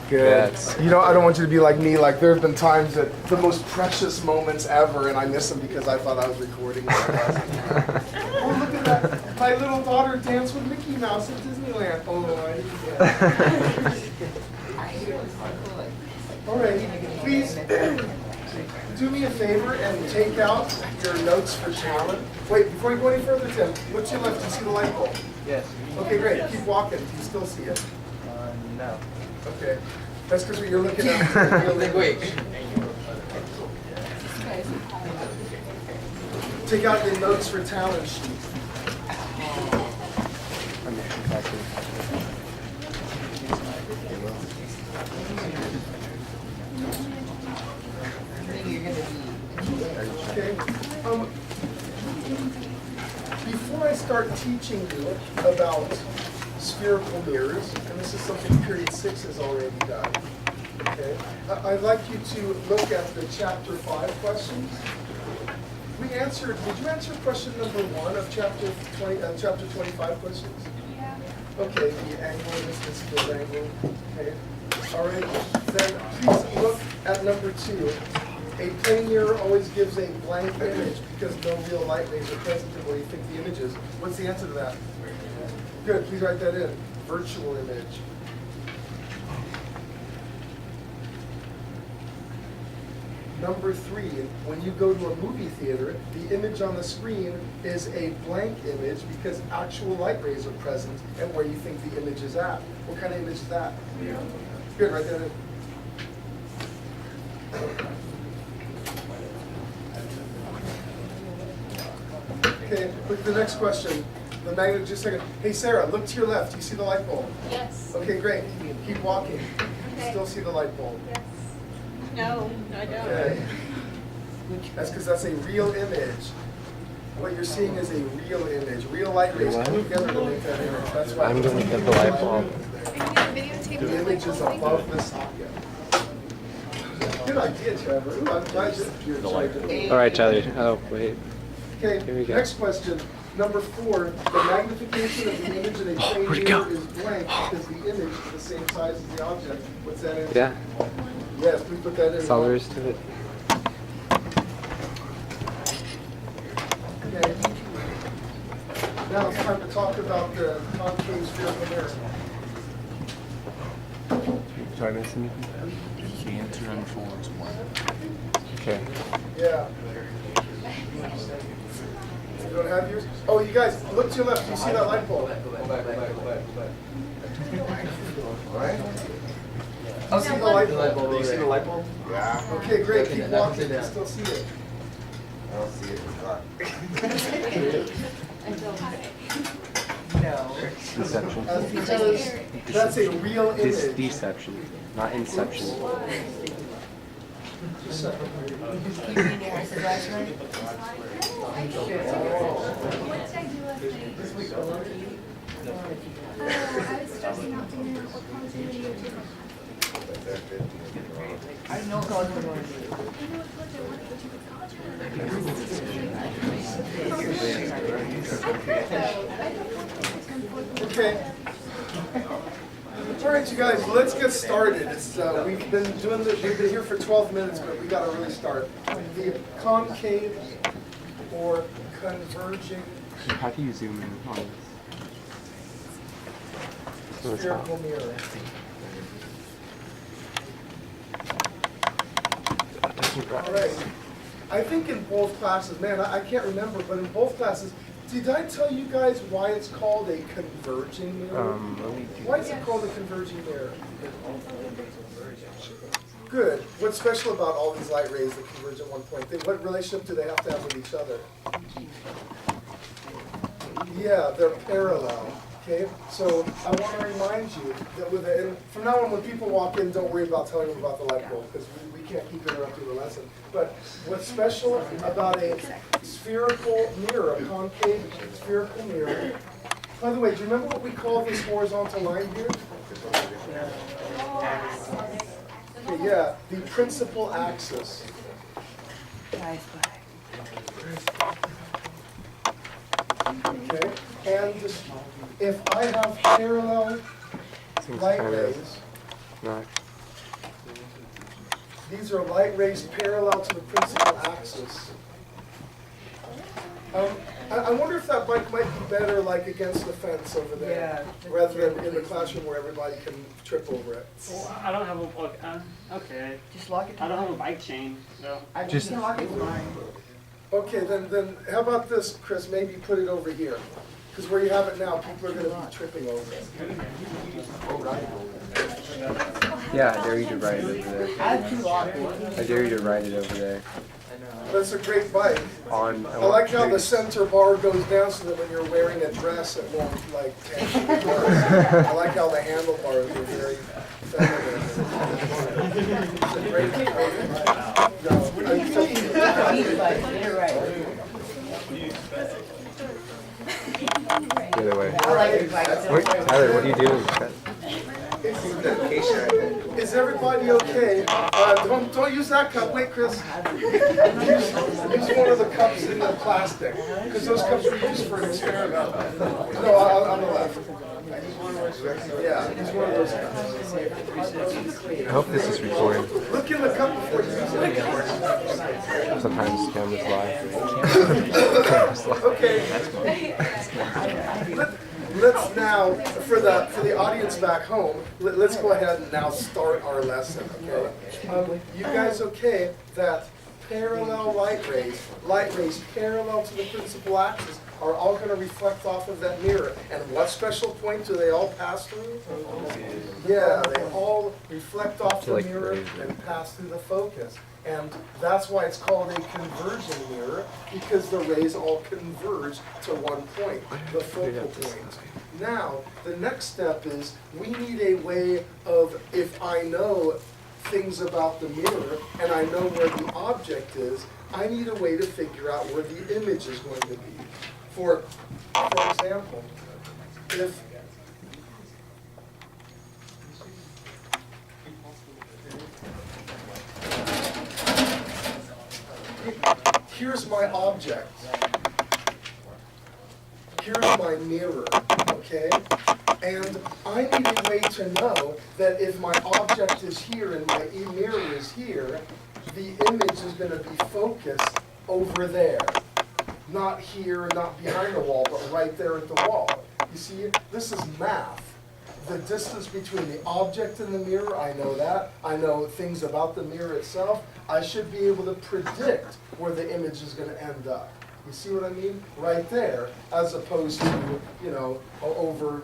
Good. You know, I don't want you to be like me. Like, there have been times that the most precious moments ever, and I miss them because I thought I was recording. Oh, look at that. My little daughter danced with Mickey Mouse at Disneyland. Oh, all right. Please do me a favor and take out your notes for challenge. Wait, before you go any further, Tim, look to your left. Do you see the light bulb? Yes. Okay, great. Keep walking. Do you still see it? No. Okay. That's because you're looking at. Wait. Take out the notes for talent sheet. Okay. Before I start teaching you about spherical mirrors, and this is something period 6 has already done, okay, I'd like you to look at the chapter 5 questions. We answered, did you answer question number 1 of chapter 25 questions? Yeah. Okay, the angle, this field angle, okay. All right, then please look at number 2. A plane mirror always gives a blank image because no real light rays are present in where you think the image is. What's the answer to that? Good, please write that in. Virtual image. Number 3, when you go to a movie theater, the image on the screen is a blank image because actual light rays are present and where you think the image is at. What kind of image is that? Yeah. Good, write that in. Okay, look at the next question. The magnet, just a second. Hey Sarah, look to your left. Do you see the light bulb? Yes. Okay, great. Keep walking. Okay. Still see the light bulb? Yes. No, I don't. Okay. That's because that's a real image. What you're seeing is a real image. Real light rays come together to make that image. That's why I'm going to get the light bulb. the image is above the socket. Good idea, Trevor. Ooh, I'm glad you're trying. All right, Tyler. Oh, wait. Here we Okay, go. next question. Number 4, the magnification of the image in a plane where'd it mirror go? is blank because the image is the same size as the object. What's that answer? Yeah, Yes, please put that in. that's all there is to it. Okay. Now it's time to talk about the concave spherical mirror. Do I miss anything? The answer unfolds one. Okay. Yeah. You don't have yours? Oh, you guys, look to your left. Do you see that light bulb? Go back. All right. I'll see the light bulb. Do you see the light bulb? Yeah. Okay, great. Okay, Keep now walking. sit You down. still see it. I don't see it. No. Deception. That's because that's a real image. Deception, not inception. Just a second. What did I do last night? I was stressing out thinking about what college I'm going to go to. I know college we're going to. I know what college I want to go to, but college I don't know. I don't know. Okay. All right, you guys, let's get started. It's, we've been here for 12 minutes, but we got to really start. The concave or converging How do you zoom in on this? spherical mirror. All right. I think in both classes, man, I can't remember, but in both classes, did I tell you guys why it's called a converging mirror? Why is it called a converging mirror? Good. What's special about all these light rays that converge at one point? What relationship do they have to have with each other? Yeah, they're parallel. Okay, so I want to remind you that from now on, when people walk in, don't worry about telling them about the light bulb because we can't keep interrupting the lesson. But what's special about a spherical mirror, a concave spherical mirror? By the way, do you remember what we call this horizontal line here? Okay, yeah, the principal axis. Okay, and if I have parallel light rays, Not These are light rays parallel to the principal axis. I wonder if that bike might be better like against the fence over there, rather than in the classroom where everybody can trip over it. Well, I don't have a okay. Just lock it to I don't have a mine. bike chain, so. Just lock it to mine. Okay, then how about this, Chris? Maybe put it over here. Because where you have it now, people are going to be tripping over it. Yeah, I dare you to ride it over there. I have 2 locks. I dare you to ride it over there. That's a great bike. On. I like how the center bar goes down so that when you're wearing a dress, it won't like tangle the doors. I like how the handlebars are very feminine. It's a great bike. No, You're right. The other way. I like your bike. Wait, Tyler, what are you doing? Is everybody okay? Don't use that cup. Wait, Chris. Use one of the cups in the plastic, because those cups were used for an experiment. No, on the left. Yeah, use one of those cups. I hope this is recording. Look in the cup before you use it. Sometimes cameras lie. Okay. Let's now, for the audience back home, let's go ahead and now start our lesson, okay? You guys okay that parallel light rays parallel to the principal axis, are all going to reflect off of that mirror. And what special point do they all pass through? Yeah, they all reflect off the mirror and pass through the focus. And that's why it's called a converging mirror, because the rays all converge to one point, the focal point. Now, the next step is we need a way of, if I know things about the mirror and I know where the object is, I need a way to figure out where the image is going to be. For example, if here's my object, here's my mirror, okay? And I need a way to know that if my object is here and my mirror is here, the image is going to be focused over there. Not here, not behind the wall, but right there at the wall. You see, this is math. The distance between the object and the mirror, I know that. I know things about the mirror itself. I should be able to predict where the image is going to end up. You see what I mean? Right there, as opposed to, you know, over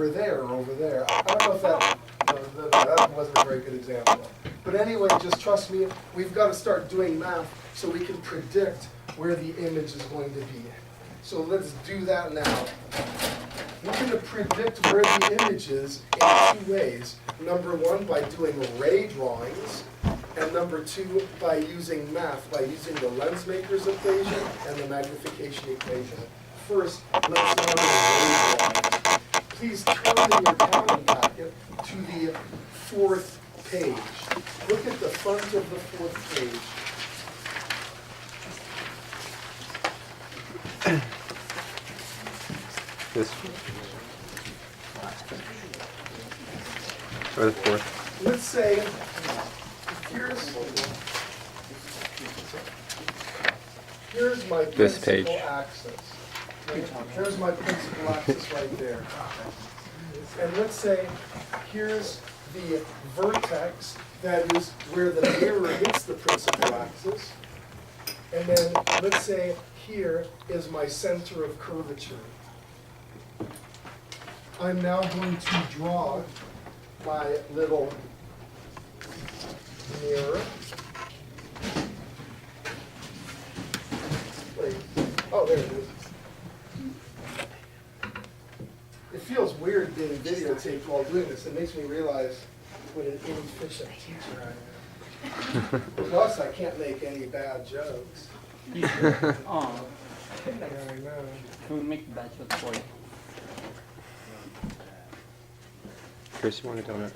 there or over there. I don't know if that wasn't a very good example. But anyway, just trust me, we've got to start doing math so we can predict where the image is going to be. So let's do that now. We're going to predict where the image is in 2 ways. Number 1, by doing ray drawings. And number 2, by using math, by using the lens maker's equation and the magnification equation. First, let's learn ray drawings. Please turn in your counting packet to the 4th page. Look at the front of the 4th page. This. Or the 4th. Let's say, here's my This page. principal axis. Here's my principal axis right there. And let's say, here's the vertex, that is where the mirror hits the principal axis. And then let's say here is my center of curvature. I'm now going to draw my little mirror. Wait. Oh, there it is. It feels weird being videotaped while doing this. It makes me realize what an inefficient teacher I am. Plus, I can't make any bad jokes. Oh, Yeah, I know. who would make the bad jokes for you? Chris, you want a donut?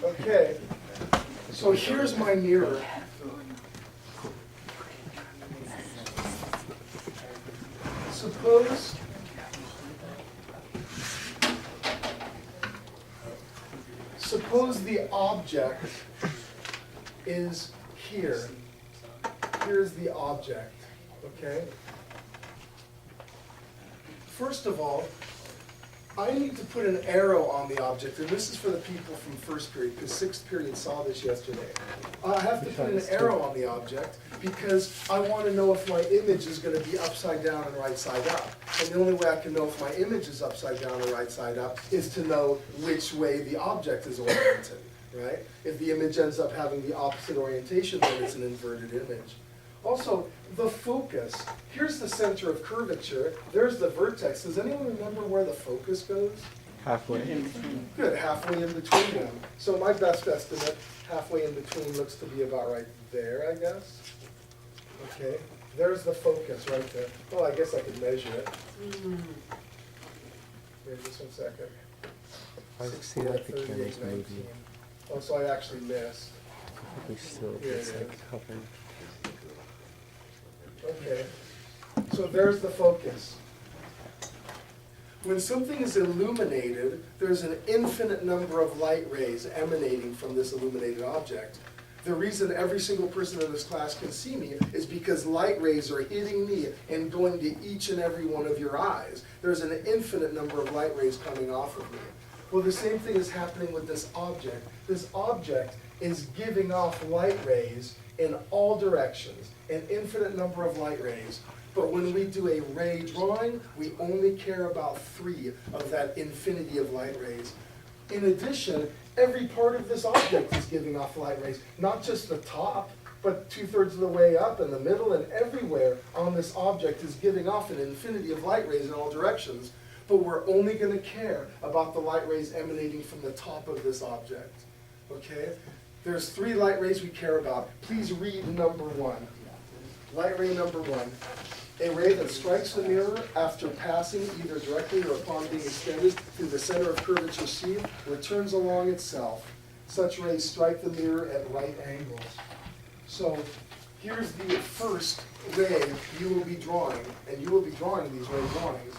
Okay, so here's my mirror. Suppose the object is here's the object, okay? First of all, I need to put an arrow on the object, and this is for the people from first period, because sixth period saw this yesterday. I have to put an arrow on the object because I want to know if my image is going to be upside down and right side up. And the only way I can know if my image is upside down and right side up is to know which way the object is oriented, right? If the image ends up having the opposite orientation, then it's an inverted image. Also, the focus. Here's the center of curvature. There's the vertex. Does anyone remember where the focus goes? Halfway. In between. Good, halfway in between them. So my best estimate, halfway in between looks to be about right there, I guess. Okay, there's the focus right there. Well, I guess I could measure it. Wait just 1 second. I see that the camera's moving. Oh, so I actually missed. I think we still, Here it's it like is. hovering. Okay, so there's the focus. When something is illuminated, there's an infinite number of light rays emanating from this illuminated object. The reason every single person in this class can see me is because light rays are hitting me and going to each and every one of your eyes. There's an infinite number of light rays coming off of me. Well, the same thing is happening with this object. This object is giving off light rays in all directions, an infinite number of light rays. But when we do a ray drawing, we only care about 3 of that infinity of light rays. In addition, every part of this object is giving off light rays, not just the top, but 2/3 of the way up and the middle, and everywhere on this object is giving off an infinity of light rays in all directions. But we're only going to care about the light rays emanating from the top of this object. Okay? There's 3 light rays we care about. Please read number 1. Light ray number 1. A ray that strikes the mirror after passing either directly or upon being extended through the center of curvature C returns along itself. Such rays strike the mirror at right angles. So here's the first ray you will be drawing, and you will be drawing these ray drawings.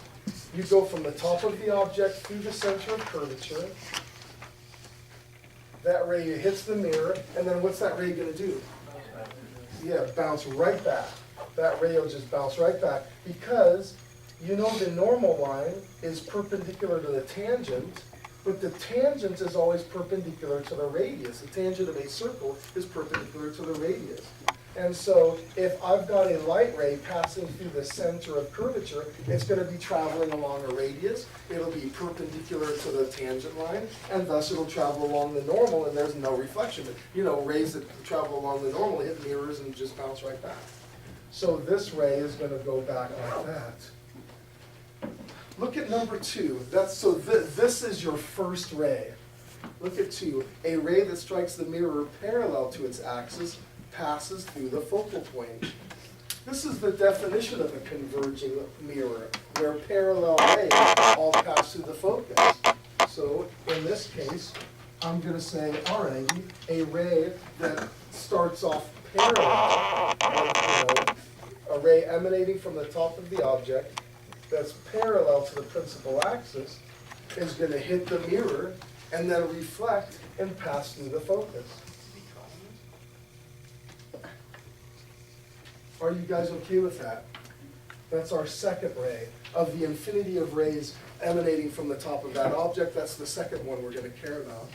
You go from the top of the object through the center of curvature. That ray hits the mirror, and then what's that ray going to do? Yeah, bounce right back. That ray will just bounce right back because you know the normal line is perpendicular to the tangent, but the tangent is always perpendicular to the radius. The tangent of a circle is perpendicular to the radius. And so if I've got a light ray passing through the center of curvature, it's going to be traveling along a radius. It'll be perpendicular to the tangent line, and thus it'll travel along the normal, and there's no reflection. You know, rays that travel along the normal hit mirrors and just bounce right back. So this ray is going to go back like that. Look at number 2. This is your first ray. Look at 2. A ray that strikes the mirror parallel to its axis passes through the focal point. This is the definition of a converging mirror, where parallel rays all pass through the focus. So in this case, I'm going to say, alrighty, a ray that starts off parallel, a ray emanating from the top of the object that's parallel to the principal axis is going to hit the mirror and then reflect and pass through the focus. Are you guys okay with that? That's our second ray. Of the infinity of rays emanating from the top of that object, that's the second one we're going to care about.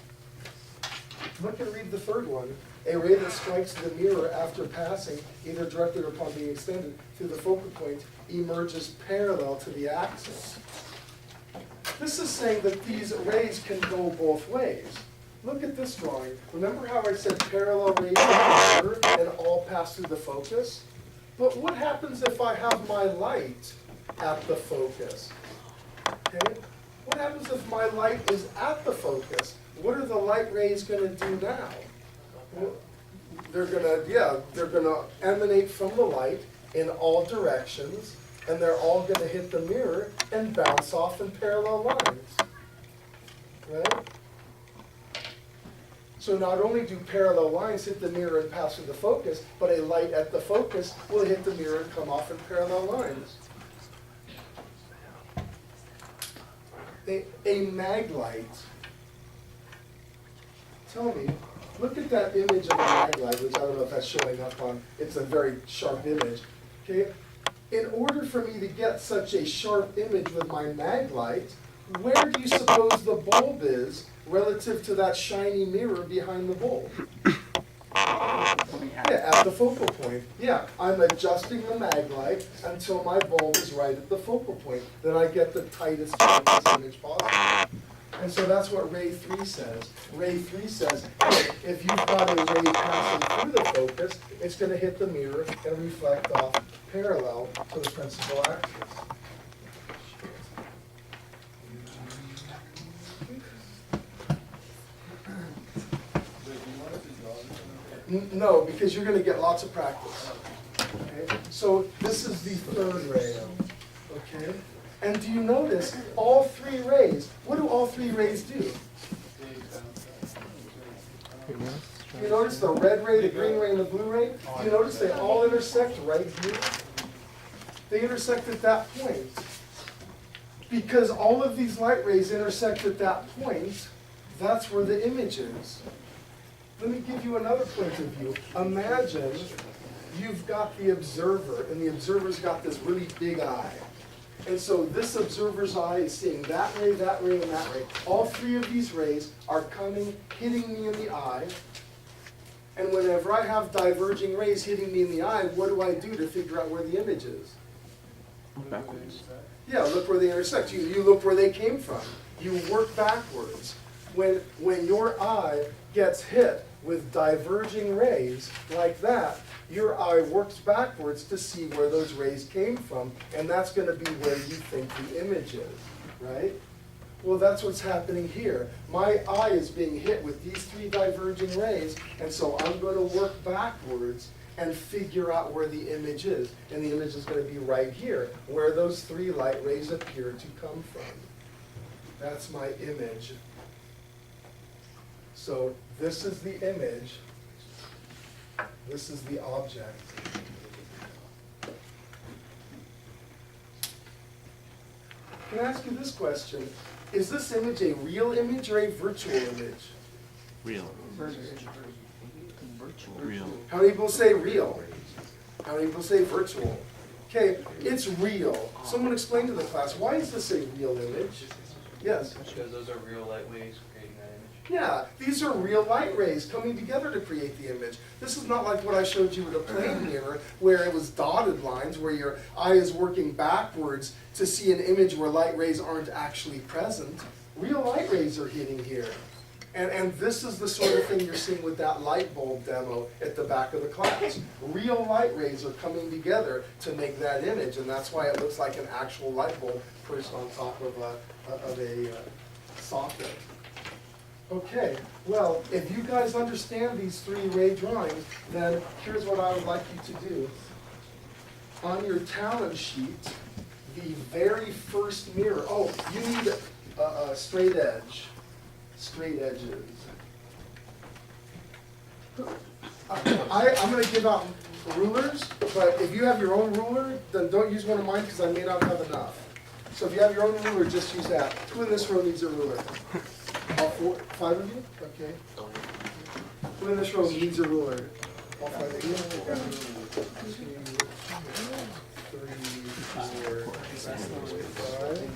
Look and read the third one. A ray that strikes the mirror after passing, either directly or upon being extended through the focal point, emerges parallel to the axis. This is saying that these rays can go both ways. Look at this drawing. Remember how I said parallel rays in the mirror and all pass through the focus? But what happens if I have my light at the focus? Okay? What happens if my light is at the focus? What are the light rays going to do now? Well, they're gonna emanate from the light in all directions, and they're all going to hit the mirror and bounce off in parallel lines. Right? So not only do parallel lines hit the mirror and pass through the focus, but a light at the focus will hit the mirror and come off in parallel lines. A mag light, tell me, look at that image of the mag light, which I don't know if that's showing up on, it's a very sharp image, okay? In order for me to get such a sharp image with my mag light, where do you suppose the bulb is relative to that shiny mirror behind the bulb? Yeah, at the focal point. Yeah, I'm adjusting the mag light until my bulb is right at the focal point. Then I get the tightest, sharpest image possible. And so that's what ray 3 says. Ray 3 says, hey, if you've got a ray passing through the focus, it's going to hit the mirror and reflect off parallel to the principal axis. No, because you're going to get lots of practice. Okay? So this is the third ray. Okay? And do you notice all three rays? What do all three rays do? You notice the red ray, the green ray, and the blue ray? You notice they all intersect right here? They intersect at that point. Because all of these light rays intersect at that point, that's where the image is. Let me give you another point of view. Imagine you've got the observer, and the observer's got this really big eye. And so this observer's eye is seeing that ray, and that ray. All three of these rays are coming, hitting me in the eye. And whenever I have diverging rays hitting me in the eye, what do I do to figure out where the image is? Backwards. Yeah, look where they intersect. You look where they came from. You work backwards. When your eye gets hit with diverging rays like that, your eye works backwards to see where those rays came from, and that's going to be where you think the image is, right? Well, that's what's happening here. My eye is being hit with these three diverging rays, and so I'm going to work backwards and figure out where the image is. And the image is going to be right here, where those three light rays appear to come from. That's my image. So this is the image. This is the object. Can I ask you this question? Is this image a real image or a virtual image? Real. Real. How many people say real? How many people say virtual? Okay, it's real. Someone explain to the class, why is this a real image? Yes? Because those are real light waves creating that image. Yeah, these are real light rays coming together to create the image. This is not like what I showed you with a plane mirror, where it was dotted lines, where your eye is working backwards to see an image where light rays aren't actually present. Real light rays are hitting here. And this is the sort of thing you're seeing with that light bulb demo at the back of the class. Real light rays are coming together to make that image, and that's why it looks like an actual light bulb pushed on top of a socket. Okay, well, if you guys understand these three ray drawings, then here's what I would like you to do. On your talent sheet, the very first mirror, oh, you need a straight edge. Straight edges. I'm going to give out rulers, but if you have your own ruler, then don't use one of mine because I may not have enough. So if you have your own ruler, just use that. Who in this row needs a ruler? All four? 5 of you? Okay. Who in this row needs a ruler? All 5 of you? 2, 3, 4, 5.